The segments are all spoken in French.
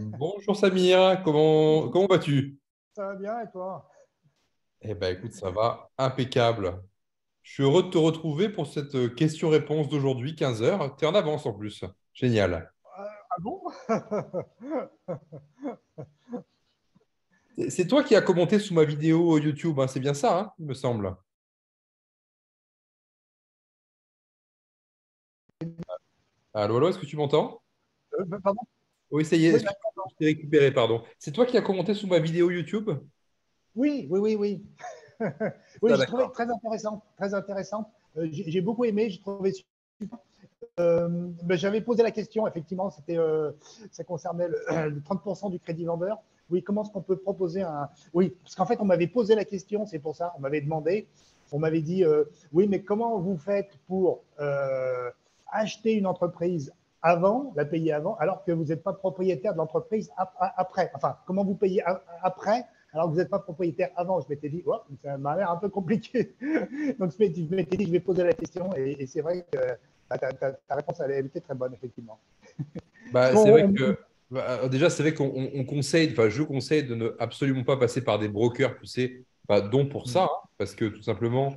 Bonjour Samir, comment vas-tu? Ça va bien et toi? Eh ben écoute, ça va impeccable. Je suis heureux de te retrouver pour cette question-réponse d'aujourd'hui, 15 heures. Tu es en avance en plus. Génial. Ah bon? C'est toi qui as commenté sous ma vidéo YouTube, hein, c'est bien ça, hein, il me semble. Allô, allô, est-ce que tu m'entends? Pardon? Oui, ça y est, Oui, là, je t'ai récupéré, pardon. C'est toi qui as commenté sous ma vidéo YouTube? oui, oui, oui, oui. Oui, Ça, j'ai trouvé d'accord. très intéressante, très intéressante. J'ai beaucoup aimé, j'ai trouvé. Ben, j'avais posé la question, effectivement, ça concernait le 30% du crédit vendeur. Oui, comment est-ce qu'on peut proposer un. Oui, parce qu'en fait, on m'avait posé la question, c'est pour ça, on m'avait demandé, on m'avait dit, oui, mais comment vous faites pour acheter une entreprise avant, la payer avant, alors que vous n'êtes pas propriétaire de l'entreprise après. Enfin, comment vous payez après alors que vous n'êtes pas propriétaire avant. Je m'étais dit, oh, ça m'a l'air un peu compliqué. Donc, je m'étais dit, je vais poser la question. Et c'est vrai que ta réponse, elle était très bonne, effectivement. Parce Bah, c'est vrai qu'on, que déjà, c'est vrai qu'on conseille, enfin, je conseille de ne absolument pas passer par des brokers, tu sais, bah, dont pour ça, hein, parce que tout simplement,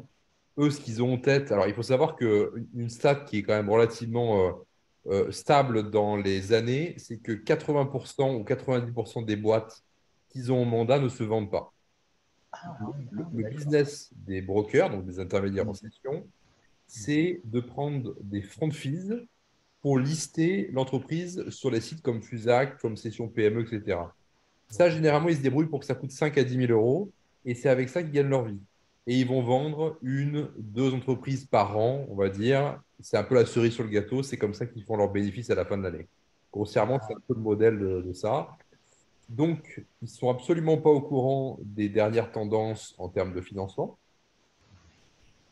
eux, ce qu'ils ont en tête, alors il faut savoir qu'une stat qui est quand même relativement stable dans les années, c'est que 80% ou 90% des boîtes qu'ils ont en mandat ne se vendent pas. ah, oui, Le d'accord. business des brokers, donc des intermédiaires en session, c'est de prendre des front fees pour lister l'entreprise sur les sites comme Fusac, comme Session PME, etc. Ça, généralement, ils se débrouillent pour que ça coûte 5 à 10 000 euros et c'est avec ça qu'ils gagnent leur vie. Et ils vont vendre une, deux entreprises par an, on va dire. C'est un peu la cerise sur le gâteau. C'est comme ça qu'ils font leurs bénéfices à la fin de l'année. Grossièrement, c'est un peu le modèle de ça. Donc, ils ne sont absolument pas au courant des dernières tendances en termes de financement.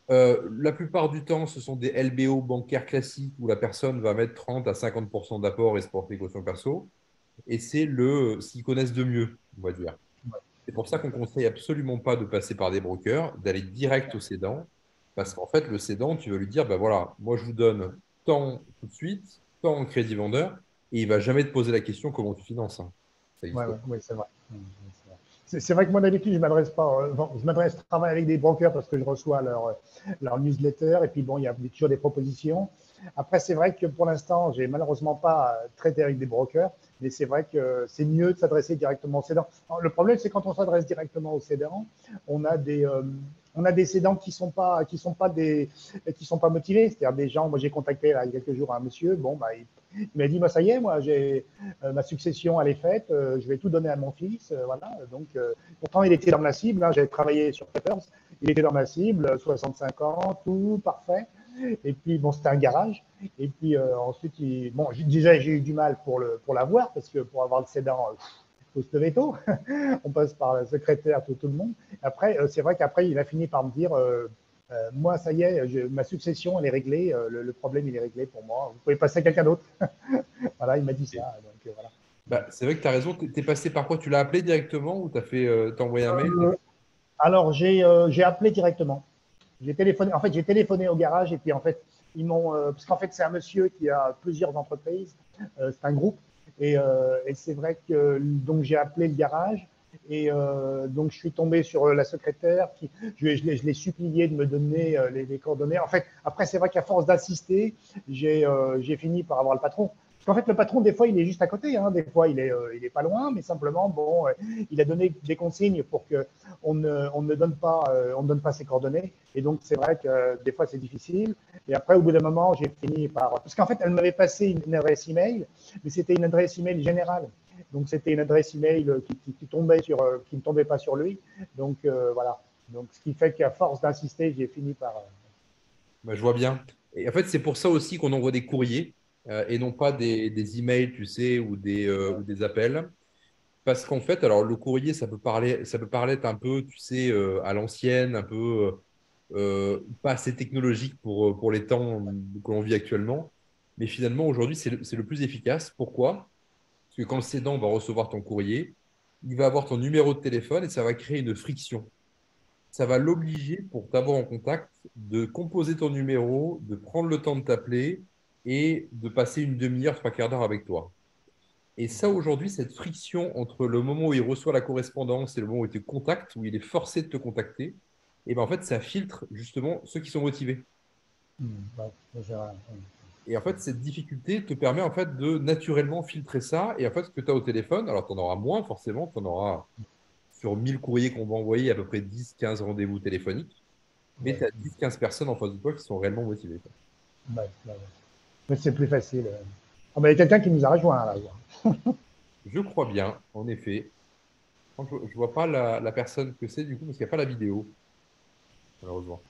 La plupart du temps, ce sont des LBO bancaires classiques où la personne va mettre 30 à 50% d'apport et se porter caution perso. Et c'est ce qu'ils connaissent de mieux, on va dire. C'est pour ça qu'on conseille absolument pas de passer par des brokers, d'aller direct au cédant. Parce qu'en fait, le cédant, tu vas lui dire, ben voilà, moi je vous donne tant tout de suite, tant en crédit vendeur, et il va jamais te poser la question comment tu finances, hein. Ça Ouais, existe ouais, pas. ouais, c'est vrai. C'est vrai que moi d'habitude je m'adresse pas, bon, je travaille avec des brokers parce que je reçois leur newsletter et puis bon il y a toujours des propositions. Après c'est vrai que pour l'instant j'ai malheureusement pas traité avec des brokers, mais c'est vrai que c'est mieux de s'adresser directement aux cédants. Le problème c'est quand on s'adresse directement aux cédants, on a des euh, on a des cédants qui sont pas motivés, c'est-à-dire des gens. Moi j'ai contacté là, il y a quelques jours un monsieur, bon bah il m'a dit moi ça y est, moi j'ai ma succession, elle est faite. Je vais tout donner à mon fils. Voilà. Donc, pourtant, il était dans ma cible. Hein, j'avais travaillé sur Peppers. Il était dans ma cible, 65 ans, tout parfait. Et puis, bon, c'était un garage. Et puis, ensuite, bon, déjà, j'ai eu du mal pour l'avoir, parce que pour avoir le sédan, il faut se lever tôt. On passe par la secrétaire, tout le monde. Après, c'est vrai qu'après, il a fini par me dire moi, ça y est, ma succession, elle est réglée. Le problème, il est réglé pour moi. Vous pouvez passer à quelqu'un d'autre. Voilà, il m'a dit ça. Donc, voilà. Bah, c'est vrai que tu as raison. Tu es passé par quoi? Tu l'as appelé directement ou tu as t'as envoyé un mail? Alors, j'ai appelé directement. J'ai téléphoné. En fait, j'ai téléphoné au garage et puis en fait, ils m'ont. Parce qu'en fait, c'est un monsieur qui a plusieurs entreprises. C'est un groupe. Et c'est vrai que donc j'ai appelé le garage et donc je suis tombé sur la secrétaire qui je l'ai supplié de me donner les coordonnées. En fait, après c'est vrai qu'à force d'insister, j'ai fini par avoir le patron. Parce qu'en fait, le patron, des fois, il est juste à côté, hein. Des fois, il est pas loin, mais simplement, bon, il a donné des consignes pour que on ne donne pas ses coordonnées. Et donc, c'est vrai que des fois, c'est difficile. Et après, au bout d'un moment, j'ai fini par. Parce qu'en fait, elle m'avait passé une adresse email, mais c'était une adresse email générale. Donc, c'était une adresse email qui ne tombait pas sur lui. Donc, voilà. Donc, ce qui fait qu'à force d'insister, j'ai fini par. Bah, je vois bien. Et en fait, c'est pour ça aussi qu'on envoie des courriers et non pas des emails, tu sais, ou des appels. Parce qu'en fait, alors le courrier, ça peut paraître un peu, tu sais, à l'ancienne, un peu pas assez technologique pour les temps que l'on vit actuellement. Mais finalement, aujourd'hui, c'est le plus efficace. Pourquoi? Parce que quand le cédant va recevoir ton courrier, il va avoir ton numéro de téléphone et ça va créer une friction. Ça va l'obliger, pour t'avoir en contact, de composer ton numéro, de prendre le temps de t'appeler et de passer une demi-heure, trois quarts d'heure avec toi. Et ça, aujourd'hui, cette friction entre le moment où il reçoit la correspondance et le moment où il te contacte, où il est forcé de te contacter, et ben en fait, ça filtre justement ceux qui sont motivés. Ouais, Et en fait, cette difficulté te permet en fait de naturellement filtrer ça. Et en fait, ce que tu as au téléphone, alors tu en auras moins forcément, tu en auras sur 1000 courriers qu'on va envoyer à peu près 10-15 rendez-vous téléphoniques, mais ouais, tu as 10-15 personnes en face de toi qui sont réellement motivées, quoi. ouais, ouais. Mais c'est plus facile. Ah, bah, il y a quelqu'un qui nous a rejoint là. Je crois bien, en effet. Je ne vois pas la personne que c'est du coup, parce qu'il n'y a pas la vidéo, malheureusement.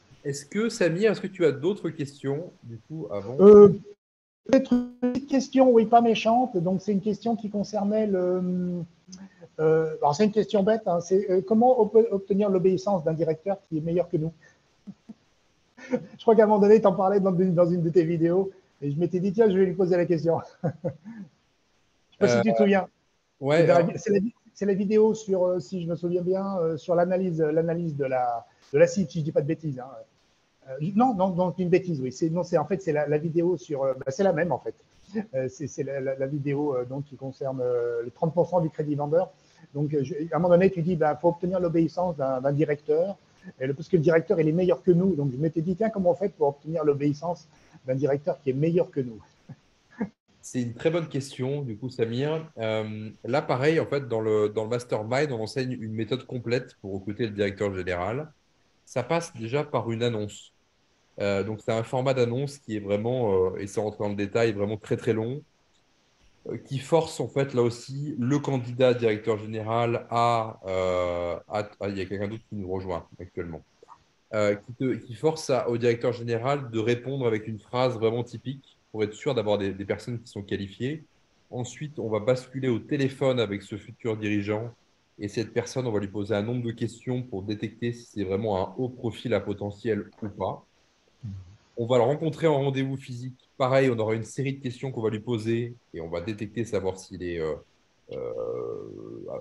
Samir, est-ce que tu as d'autres questions du coup avant? Euh, Peut-être une petite question, oui, pas méchante. Donc, c'est une question qui concernait le. Alors, c'est une question bête. Hein, c'est comment on peut obtenir l'obéissance d'un directeur qui est meilleur que nous? Je crois qu'à un moment donné, tu en parlais dans une de tes vidéos. Et je m'étais dit, tiens, je vais lui poser la question. Je ne sais pas si Euh, tu te souviens. ouais, alors, C'est la vidéo sur, si je me souviens bien, sur l'analyse de la cible, si je ne dis pas de bêtises. Hein. Non, non, non, une bêtise, oui. Non, en fait, c'est la vidéo sur. C'est la même, en fait. C'est la vidéo donc, qui concerne les 30% du crédit vendeur. Donc, à un moment donné, tu dis, il faut obtenir l'obéissance d'un directeur, parce que le directeur, il est meilleur que nous. Donc, je m'étais dit, tiens, comment on fait pour obtenir l'obéissance d'un directeur qui est meilleur que nous? c'est une très bonne question, du coup, Samir. Là, pareil, en fait, dans le mastermind, on enseigne une méthode complète pour recruter le directeur général. Ça passe déjà par une annonce. Donc, c'est un format d'annonce qui est vraiment, et sans rentrer dans le détail, vraiment très, très long, qui force, en fait, là aussi, le candidat directeur général il y a quelqu'un d'autre qui nous rejoint actuellement. Qui force au directeur général de répondre avec une phrase vraiment typique pour être sûr d'avoir des personnes qui sont qualifiées. Ensuite, on va basculer au téléphone avec ce futur dirigeant et cette personne, on va lui poser un nombre de questions pour détecter si c'est vraiment un haut profil à potentiel ou pas. On va le rencontrer en rendez-vous physique. Pareil, on aura une série de questions qu'on va lui poser et on va détecter, savoir s'il est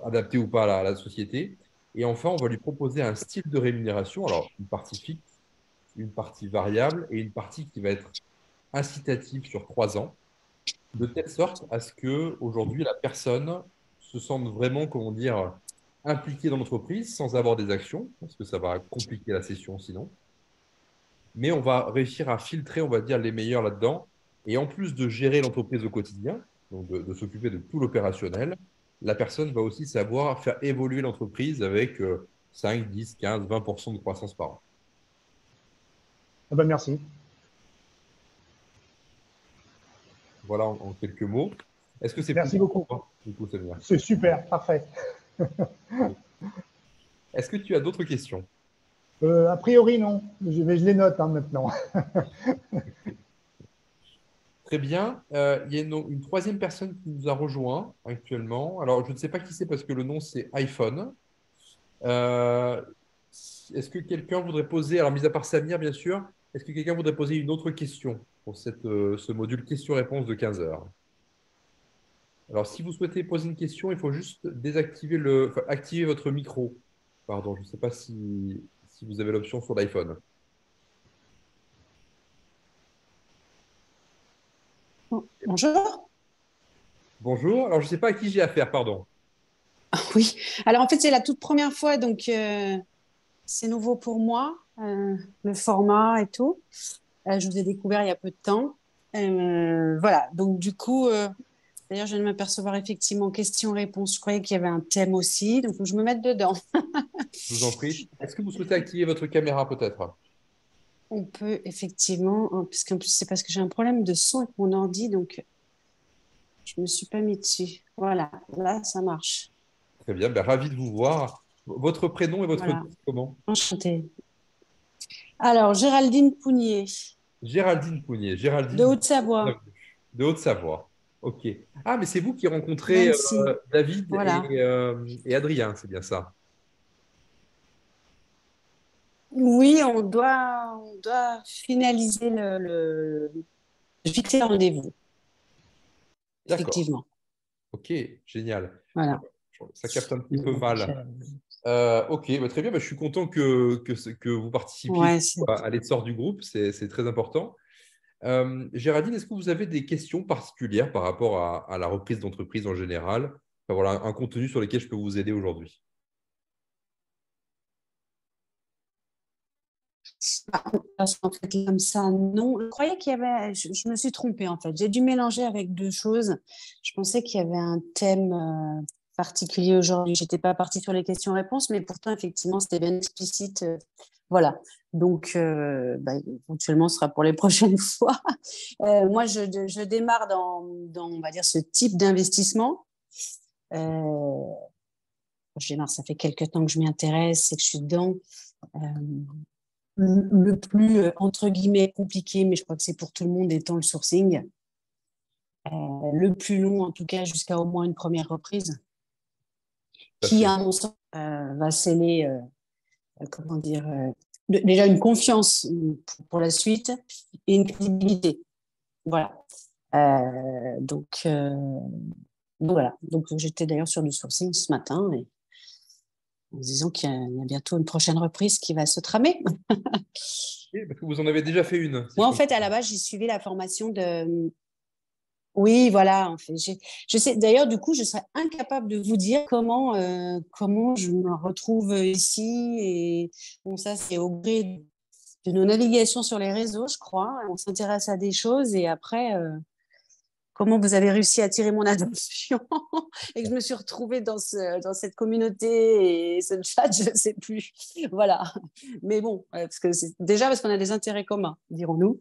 adapté ou pas à la société. Et enfin, on va lui proposer un style de rémunération, alors une partie fixe, une partie variable et une partie qui va être incitative sur 3 ans, de telle sorte à ce que aujourd'hui la personne se sente vraiment, comment dire, impliquée dans l'entreprise sans avoir des actions, parce que ça va compliquer la session sinon. Mais on va réussir à filtrer, on va dire, les meilleurs là-dedans. Et en plus de gérer l'entreprise au quotidien, donc de s'occuper de tout l'opérationnel, la personne va aussi savoir faire évoluer l'entreprise avec 5, 10, 15, 20% de croissance par an. Ah ben, merci. Voilà en quelques mots. Est-ce que c'est plus Merci clair pour beaucoup. toi, du coup, Samir? C'est super, parfait. Est-ce que tu as d'autres questions? A priori, non. Mais je les note hein, maintenant. Très bien. Il y a une troisième personne qui nous a rejoint actuellement. Alors, je ne sais pas qui c'est parce que le nom, c'est iPhone. Euh, Est-ce que quelqu'un voudrait poser, alors mis à part Samir, bien sûr, est-ce que quelqu'un voudrait poser une autre question pour ce module question-réponse de 15 heures? Alors, si vous souhaitez poser une question, il faut juste enfin, activer votre micro. Pardon, je ne sais pas si vous avez l'option sur l'iPhone. Bonjour. Bonjour. Alors, je ne sais pas à qui j'ai affaire, pardon. Oui. Alors en fait, c'est la toute première fois, donc c'est nouveau pour moi, le format et tout. Je vous ai découvert il y a peu de temps. Voilà. Donc du coup, d'ailleurs, je viens de m'apercevoir effectivement question-réponse. Je croyais qu'il y avait un thème aussi, donc faut que je me mette dedans. Je vous en prie. Est-ce que vous souhaitez activer votre caméra peut-être? On peut effectivement, hein, parce qu'en plus c'est parce que j'ai un problème de son avec mon ordi, donc je me suis pas mis dessus. Voilà. Là, ça marche. Très bien, ben, ravi de vous voir. Votre prénom et votre nom, Voilà. c'est comment? Enchantée. Alors, Géraldine Pounier, Géraldine Pougnier. de Géraldine, Haute-Savoie. bienvenue. De Haute-Savoie. Ok. Ah, mais c'est vous qui rencontrez D'Annecy. David Voilà. et Adrien, c'est bien ça. Oui, on doit finaliser le fixer un rendez-vous, D'accord. effectivement. Ok, génial. Voilà. Ça capte un petit peu Donc, mal. Ok, bah, très bien. Bah, je suis content que vous participiez ouais, à l'essor du groupe. C'est très important. Géraldine, est-ce que vous avez des questions particulières par rapport à la reprise d'entreprise en général? Enfin, voilà, un contenu sur lequel je peux vous aider aujourd'hui. Parce qu'en fait, comme ça, non. Je croyais qu'il y avait. Je me suis trompée, en fait. J'ai dû mélanger avec deux choses. Je pensais qu'il y avait un thème particulier aujourd'hui. Je n'étais pas partie sur les questions-réponses, mais pourtant, effectivement, c'était bien explicite. Voilà. Donc, éventuellement, ce sera pour les prochaines fois. Moi, je démarre dans, on va dire, ce type d'investissement. Je démarre, ça fait quelques temps que je m'y intéresse et que je suis dedans. Euh, le plus, entre guillemets, compliqué, mais je crois que c'est pour tout le monde, étant le sourcing. Le plus long, en tout cas, jusqu'à au moins une première reprise, Tout à qui, fait. à mon sens, va sceller, comment dire, déjà une confiance pour la suite et une crédibilité. Voilà. Donc voilà. Donc j'étais d'ailleurs sur du sourcing ce matin et en me disant qu'il y a bientôt une prochaine reprise qui va se tramer. Et parce que vous en avez déjà fait une, si Moi, je en fait, comprends à bien. la base, j'ai suivi la formation de. Oui, voilà. En fait, je sais. D'ailleurs, du coup, je serais incapable de vous dire comment je me retrouve ici. Et bon, ça, c'est au gré de nos navigations sur les réseaux, je crois. On s'intéresse à des choses et après, comment vous avez réussi à attirer mon attention et que je me suis retrouvée dans cette communauté et ce chat, je ne sais plus. Voilà. Mais bon, parce que c'est déjà parce qu'on a des intérêts communs, dirons-nous.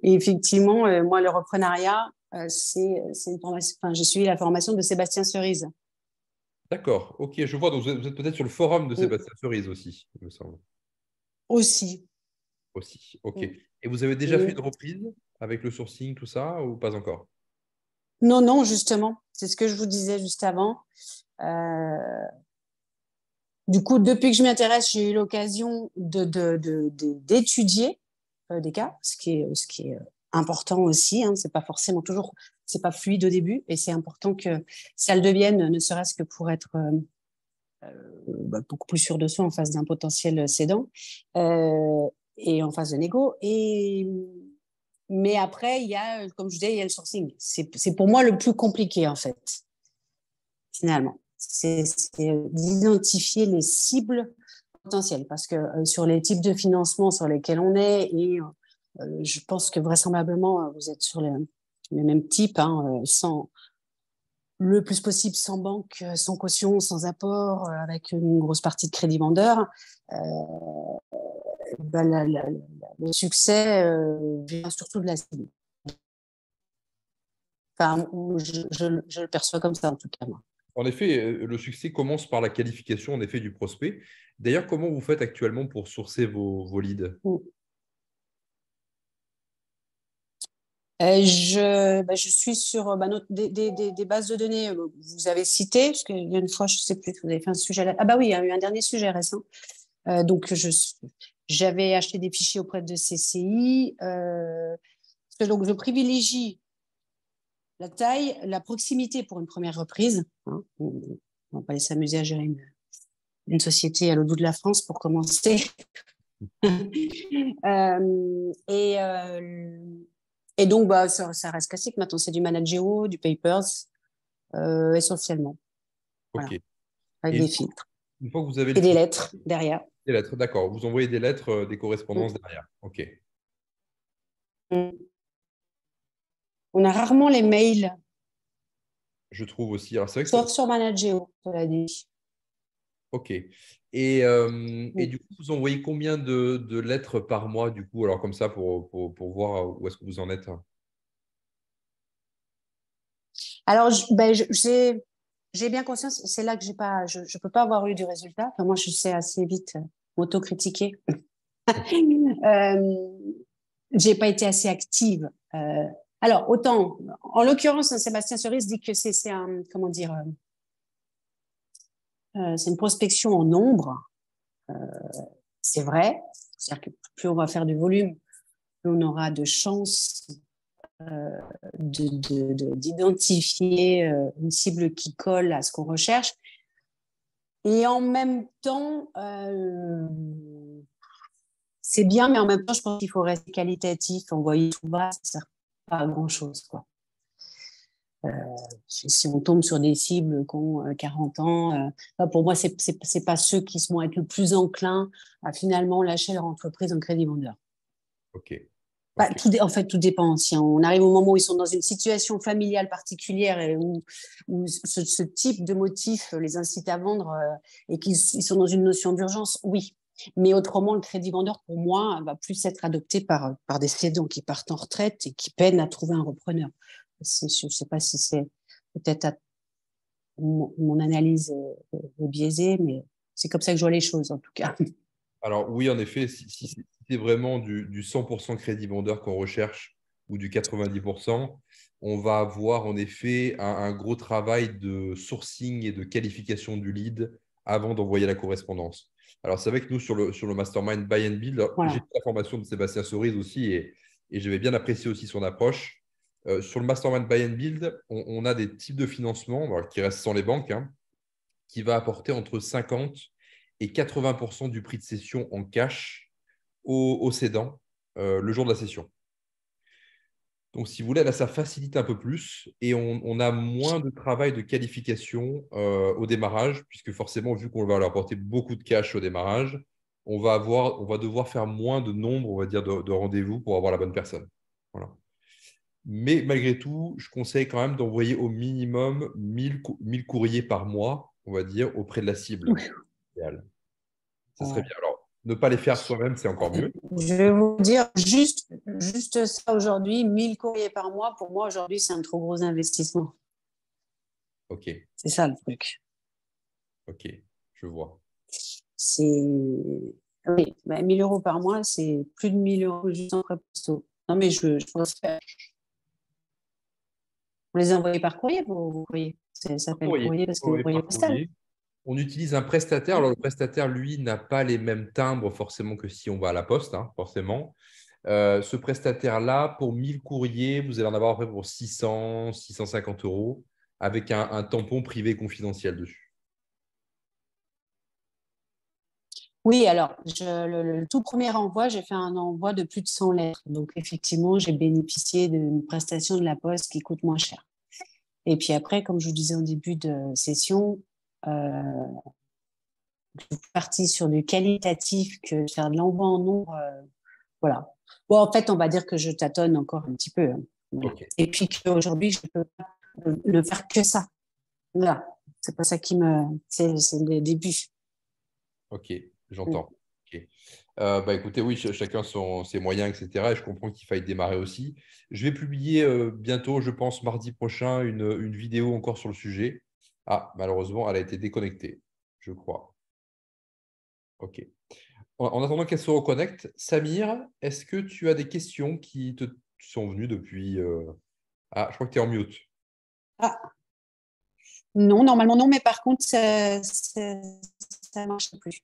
Et effectivement, moi, le reprenariat, c'est une formation. Enfin, j'ai suivi la formation de Sébastien Cerise. D'accord, ok, je vois. Donc vous êtes peut-être sur le forum de Mm. Sébastien Cerise aussi, il me semble. Aussi. Aussi, ok. Mm. Et vous avez déjà fait Et- une reprise avec le sourcing, tout ça, ou pas encore? Non, non, justement, c'est ce que je vous disais juste avant. Euh, Du coup, depuis que je m'intéresse, j'ai eu l'occasion d'étudier des cas, ce qui est important aussi. Hein, c'est pas forcément toujours, c'est pas fluide au début, et c'est important que ça le devienne, ne serait-ce que pour être beaucoup plus sûr de soi en face d'un potentiel cédant euh, et en face de négo. Mais après, il y a, comme je disais, il y a le sourcing. C'est pour moi le plus compliqué en fait, finalement. C'est d'identifier les cibles potentielles parce que sur les types de financement sur lesquels on est, et je pense que vraisemblablement, vous êtes sur les mêmes types, hein, sans, le plus possible sans banque, sans caution, sans apport, avec une grosse partie de crédit vendeur. Euh, le succès vient surtout de la cible. Enfin, je le perçois comme ça, en tout cas, moi. En effet, le succès commence par la qualification en effet du prospect. D'ailleurs, comment vous faites actuellement pour sourcer vos leads? Je suis sur des bases de données. Vous avez cité, parce qu'il y a une fois, je ne sais plus, vous avez fait un sujet. Ah, bah oui, il y a eu un dernier sujet récent. Donc, j'avais acheté des fichiers auprès de CCI. Donc, je privilégie la taille, la proximité pour une première reprise. Hein. On ne va pas aller s'amuser à gérer une société à l'autre bout de la France pour commencer. Et, donc, ça reste classique. Maintenant, c'est du managero, du papers, essentiellement. Ok. Voilà, Et avec des filtres. une fois que vous avez le Et des fichier, lettres derrière. des lettres, d'accord, vous envoyez des lettres, des Mm. correspondances derrière. Ok. Mm. On a rarement les mails, Je trouve aussi. Alors, c'est vrai que sauf sur managero, cela dit. ok. Et Mm. du coup, vous envoyez combien de lettres par mois, du coup, alors comme ça, pour voir où est-ce que vous en êtes? Alors, j'ai bien conscience, c'est là que j'ai pas, je peux pas avoir eu du résultat. Enfin, moi, je sais assez vite m'autocritiquer. euh, j'ai pas été assez active. Alors, autant, en l'occurrence, Sébastien Cerise dit que c'est un, comment dire, c'est une prospection en nombre. Euh, c'est vrai. C'est-à-dire que plus on va faire du volume, plus on aura de chances d'identifier une cible qui colle à ce qu'on recherche. Et en même temps, c'est bien, mais en même temps, je pense qu'il faut rester qualitatif. Envoyer tout bas, ça ne sert pas à grand-chose, quoi. Si on tombe sur des cibles qui ont 40 ans, pour moi, c'est pas ceux qui vont être le plus enclins à finalement lâcher leur entreprise en crédit vendeur. Ok. Bah, en fait, tout dépend. Si on arrive au moment où ils sont dans une situation familiale particulière et où ce type de motif les incite à vendre et qu'ils sont dans une notion d'urgence, oui. Mais autrement, le crédit vendeur, pour moi, va plus être adopté par des cédants qui partent en retraite et qui peinent à trouver un repreneur. Je ne sais pas si c'est peut-être mon analyse est biaisée, mais c'est comme ça que je vois les choses, en tout cas. Alors oui, en effet, si c'est vraiment du 100% crédit vendeur qu'on recherche ou du 90%, on va avoir en effet un gros travail de sourcing et de qualification du lead avant d'envoyer la correspondance. Alors c'est vrai que nous, sur le Mastermind Buy and Build, j'ai Voilà. fait la formation de Sébastien Cerise aussi et j'avais bien apprécié aussi son approche. Sur le Mastermind Buy and Build, on a des types de financement qui restent sans les banques, hein, qui va apporter entre 50 et 80% du prix de cession en cash au cédant le jour de la session. Donc, si vous voulez, là, ça facilite un peu plus et on a moins de travail de qualification au démarrage, puisque forcément, vu qu'on va leur apporter beaucoup de cash au démarrage, on va devoir faire moins de nombre, on va dire, de rendez-vous pour avoir la bonne personne. Voilà. Mais malgré tout, je conseille quand même d'envoyer au minimum 1000 courriers par mois, on va dire, auprès de la cible idéale. Ça serait bien. Alors, ne pas les faire soi-même, c'est encore mieux. Je vais vous dire juste ça aujourd'hui, 1000 courriers par mois, pour moi aujourd'hui, c'est un trop gros investissement. Ok, C'est ça le truc. ok, je vois. C'est oui, 1000 euros par mois, c'est plus de 1000 euros juste en frais postaux. Non, mais je pense faire. Vous les envoyez par courrier, vos courriers. Ça Par s'appelle courrier, courrier parce que envoyé courrier par postal. courrier. On utilise un prestataire. Alors, le prestataire, lui, n'a pas les mêmes timbres forcément que si on va à la poste, hein, forcément. Ce prestataire-là, pour 1000 courriers, vous allez en avoir à peu près pour 600, 650 euros, avec un tampon privé confidentiel dessus. Oui, alors, le tout premier envoi, j'ai fait un envoi de plus de 100 lettres. Donc, effectivement, j'ai bénéficié d'une prestation de la Poste qui coûte moins cher. Et puis après, comme je vous disais en début de session, je suis partie sur du qualitatif que de faire de l'envoi en nombre. Voilà. Bon, en fait, on va dire que je tâtonne encore un petit peu, hein. Voilà. Ok, Et puis qu'aujourd'hui, je ne peux pas ne faire que ça. Voilà. C'est pas ça qui me. C'est le début. ok, j'entends. Ok. Bah, écoutez, oui, chacun ses moyens, etc. Et je comprends qu'il faille démarrer aussi. Je vais publier bientôt, je pense, mardi prochain, une vidéo encore sur le sujet. Ah, malheureusement, elle a été déconnectée, je crois. Ok. En attendant qu'elle se reconnecte, Samir, est-ce que tu as des questions qui te sont venues depuis… Ah, je crois que tu es en mute. Ah, non, normalement non, mais par contre, ça ne marche plus.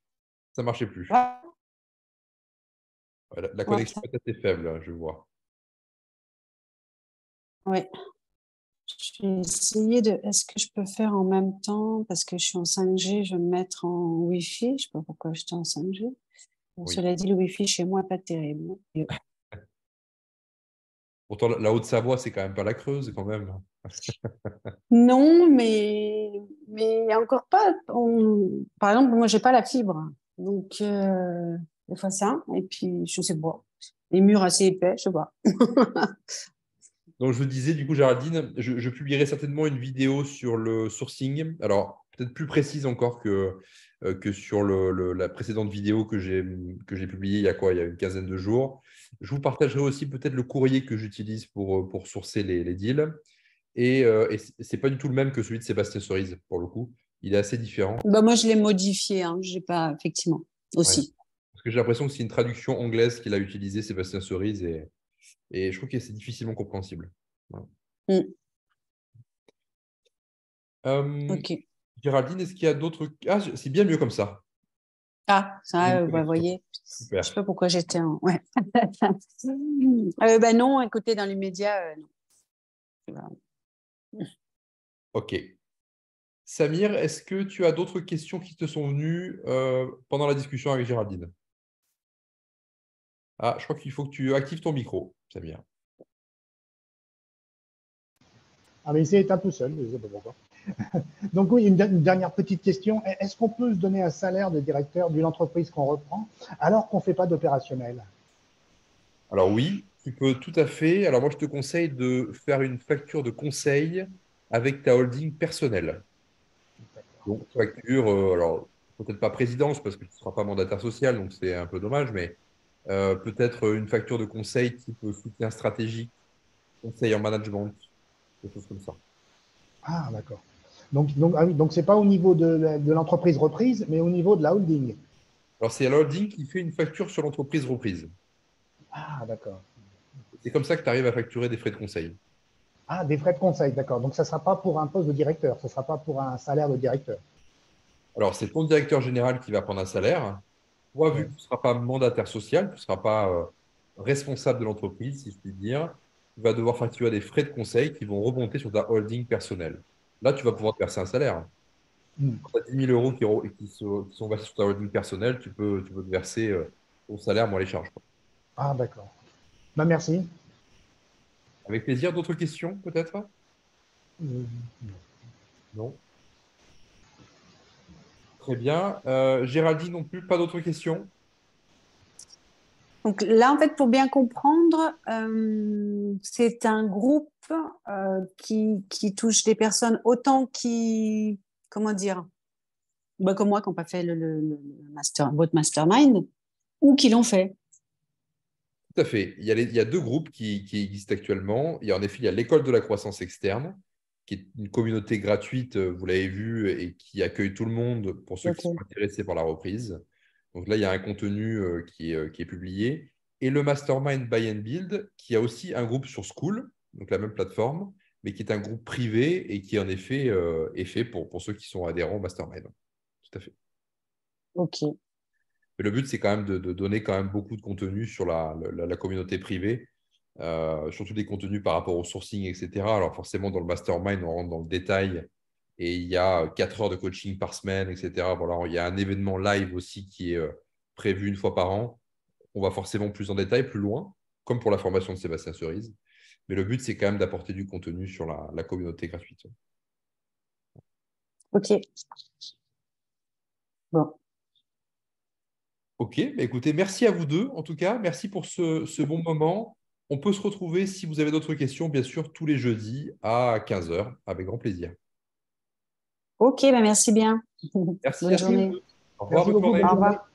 Ça ne marchait plus. Ah, La ouais, connexion est assez faible, hein, je vois. ouais. Je vais essayer de. Est-ce que je peux faire en même temps? Parce que je suis en 5G, je vais me mettre en Wi-Fi. Je ne sais pas pourquoi j'étais en 5G. Oui. Cela dit, le Wi-Fi chez moi n'est pas terrible. Pourtant, la Haute-Savoie, c'est quand même pas la Creuse, quand même. Non, mais il y a encore pas. Par exemple, moi, j'ai pas la fibre. Donc, des fois ça. Et puis, je sais pas. Les murs assez épais, je sais pas. Donc, je vous disais, du coup, Géraldine, je publierai certainement une vidéo sur le sourcing. Alors, peut-être plus précise encore que sur la précédente vidéo que j'ai publiée il y a quoi? Il y a une quinzaine de jours. Je vous partagerai aussi peut-être le courrier que j'utilise pour sourcer les deals. Et ce n'est pas du tout le même que celui de Sébastien Cerise, pour le coup. Il est assez différent. Bah, moi, je l'ai modifié. Hein. J'ai pas, effectivement, Ouais. aussi. Parce que j'ai l'impression que c'est une traduction anglaise qu'il a utilisée, Sébastien Cerise, et je trouve que c'est difficilement compréhensible. Voilà. Mm. Euh, Ok. Géraldine, est-ce qu'il y a d'autres… Ah, c'est bien mieux comme ça. Ah, Il y a ça, une vous connexion. voyez, je sais Super. pas pourquoi j'étais en. Ouais. Bah non, écoutez, dans les médias, non. Voilà. OK. Samir, est-ce que tu as d'autres questions qui te sont venues pendant la discussion avec Géraldine? Ah, je crois qu'il faut que tu actives ton micro, Samir. Ah, mais il s'est éteint tout seul, je ne sais pas pourquoi. Donc oui, une dernière petite question. Est-ce qu'on peut se donner un salaire de directeur d'une entreprise qu'on reprend alors qu'on ne fait pas d'opérationnel? Alors oui, tu peux tout à fait. Alors moi, je te conseille de faire une facture de conseil avec ta holding personnelle. Donc, Ok. facture, alors peut-être pas présidence parce que tu ne seras pas mandataire social, donc c'est un peu dommage, mais peut-être une facture de conseil type soutien stratégique, conseil en management, des choses comme ça. Ah, d'accord. Ah oui, donc c'est pas au niveau de l'entreprise reprise, mais au niveau de la holding. Alors, c'est la holding qui fait une facture sur l'entreprise reprise. Ah, d'accord. C'est comme ça que tu arrives à facturer des frais de conseil. Ah, des frais de conseil, d'accord. Donc ça ne sera pas pour un poste de directeur, ce ne sera pas pour un salaire de directeur. Alors, c'est ton directeur général qui va prendre un salaire. Toi, vu Ouais. que tu ne seras pas mandataire social, tu ne seras pas responsable de l'entreprise, si je puis dire, tu vas devoir facturer des frais de conseil qui vont remonter sur ta holding personnelle. Là, tu vas pouvoir te verser un salaire. Hmm. Quand tu as 10 000 euros qui sont versés sur ta holding personnelle, tu peux te verser ton salaire moins les charges, quoi. Ah, d'accord. Bah, merci. Avec plaisir. D'autres questions, peut-être? Euh, Non. Très bien. Géraldine non plus, pas d'autres questions? Donc là, en fait, pour bien comprendre, c'est un groupe qui touche des personnes autant qui, comment dire, bah, comme moi, qui n'ont pas fait votre mastermind, ou qui l'ont fait. Tout à fait. Il y a deux groupes qui existent actuellement. En effet, il y a l'école de la croissance externe, qui est une communauté gratuite, vous l'avez vu, et qui accueille tout le monde pour ceux qui sont Ok. intéressés par la reprise. Donc là, il y a un contenu qui est publié. Et le Mastermind Buy and Build, qui a aussi un groupe sur School, donc la même plateforme, mais qui est un groupe privé et qui, en effet, est fait pour ceux qui sont adhérents au Mastermind. Tout à fait. Ok. Mais le but, c'est quand même de donner quand même beaucoup de contenu sur la communauté privée, surtout des contenus par rapport au sourcing, etc. Alors forcément, dans le mastermind, on rentre dans le détail et il y a 4 heures de coaching par semaine, etc. Voilà, il y a un événement live aussi qui est prévu une fois par an. On va forcément plus en détail, plus loin, comme pour la formation de Sébastien Cerise. Mais le but, c'est quand même d'apporter du contenu sur la communauté gratuite. Ok. Bon. Ok, bah écoutez, merci à vous deux en tout cas. Merci pour ce bon moment. On peut se retrouver si vous avez d'autres questions, bien sûr, tous les jeudis à 15 heures, avec grand plaisir. Ok, bah merci bien. Merci Bonne à tous les journée. deux. Au revoir, Merci bonne beaucoup, journée. bonne Au journée. revoir.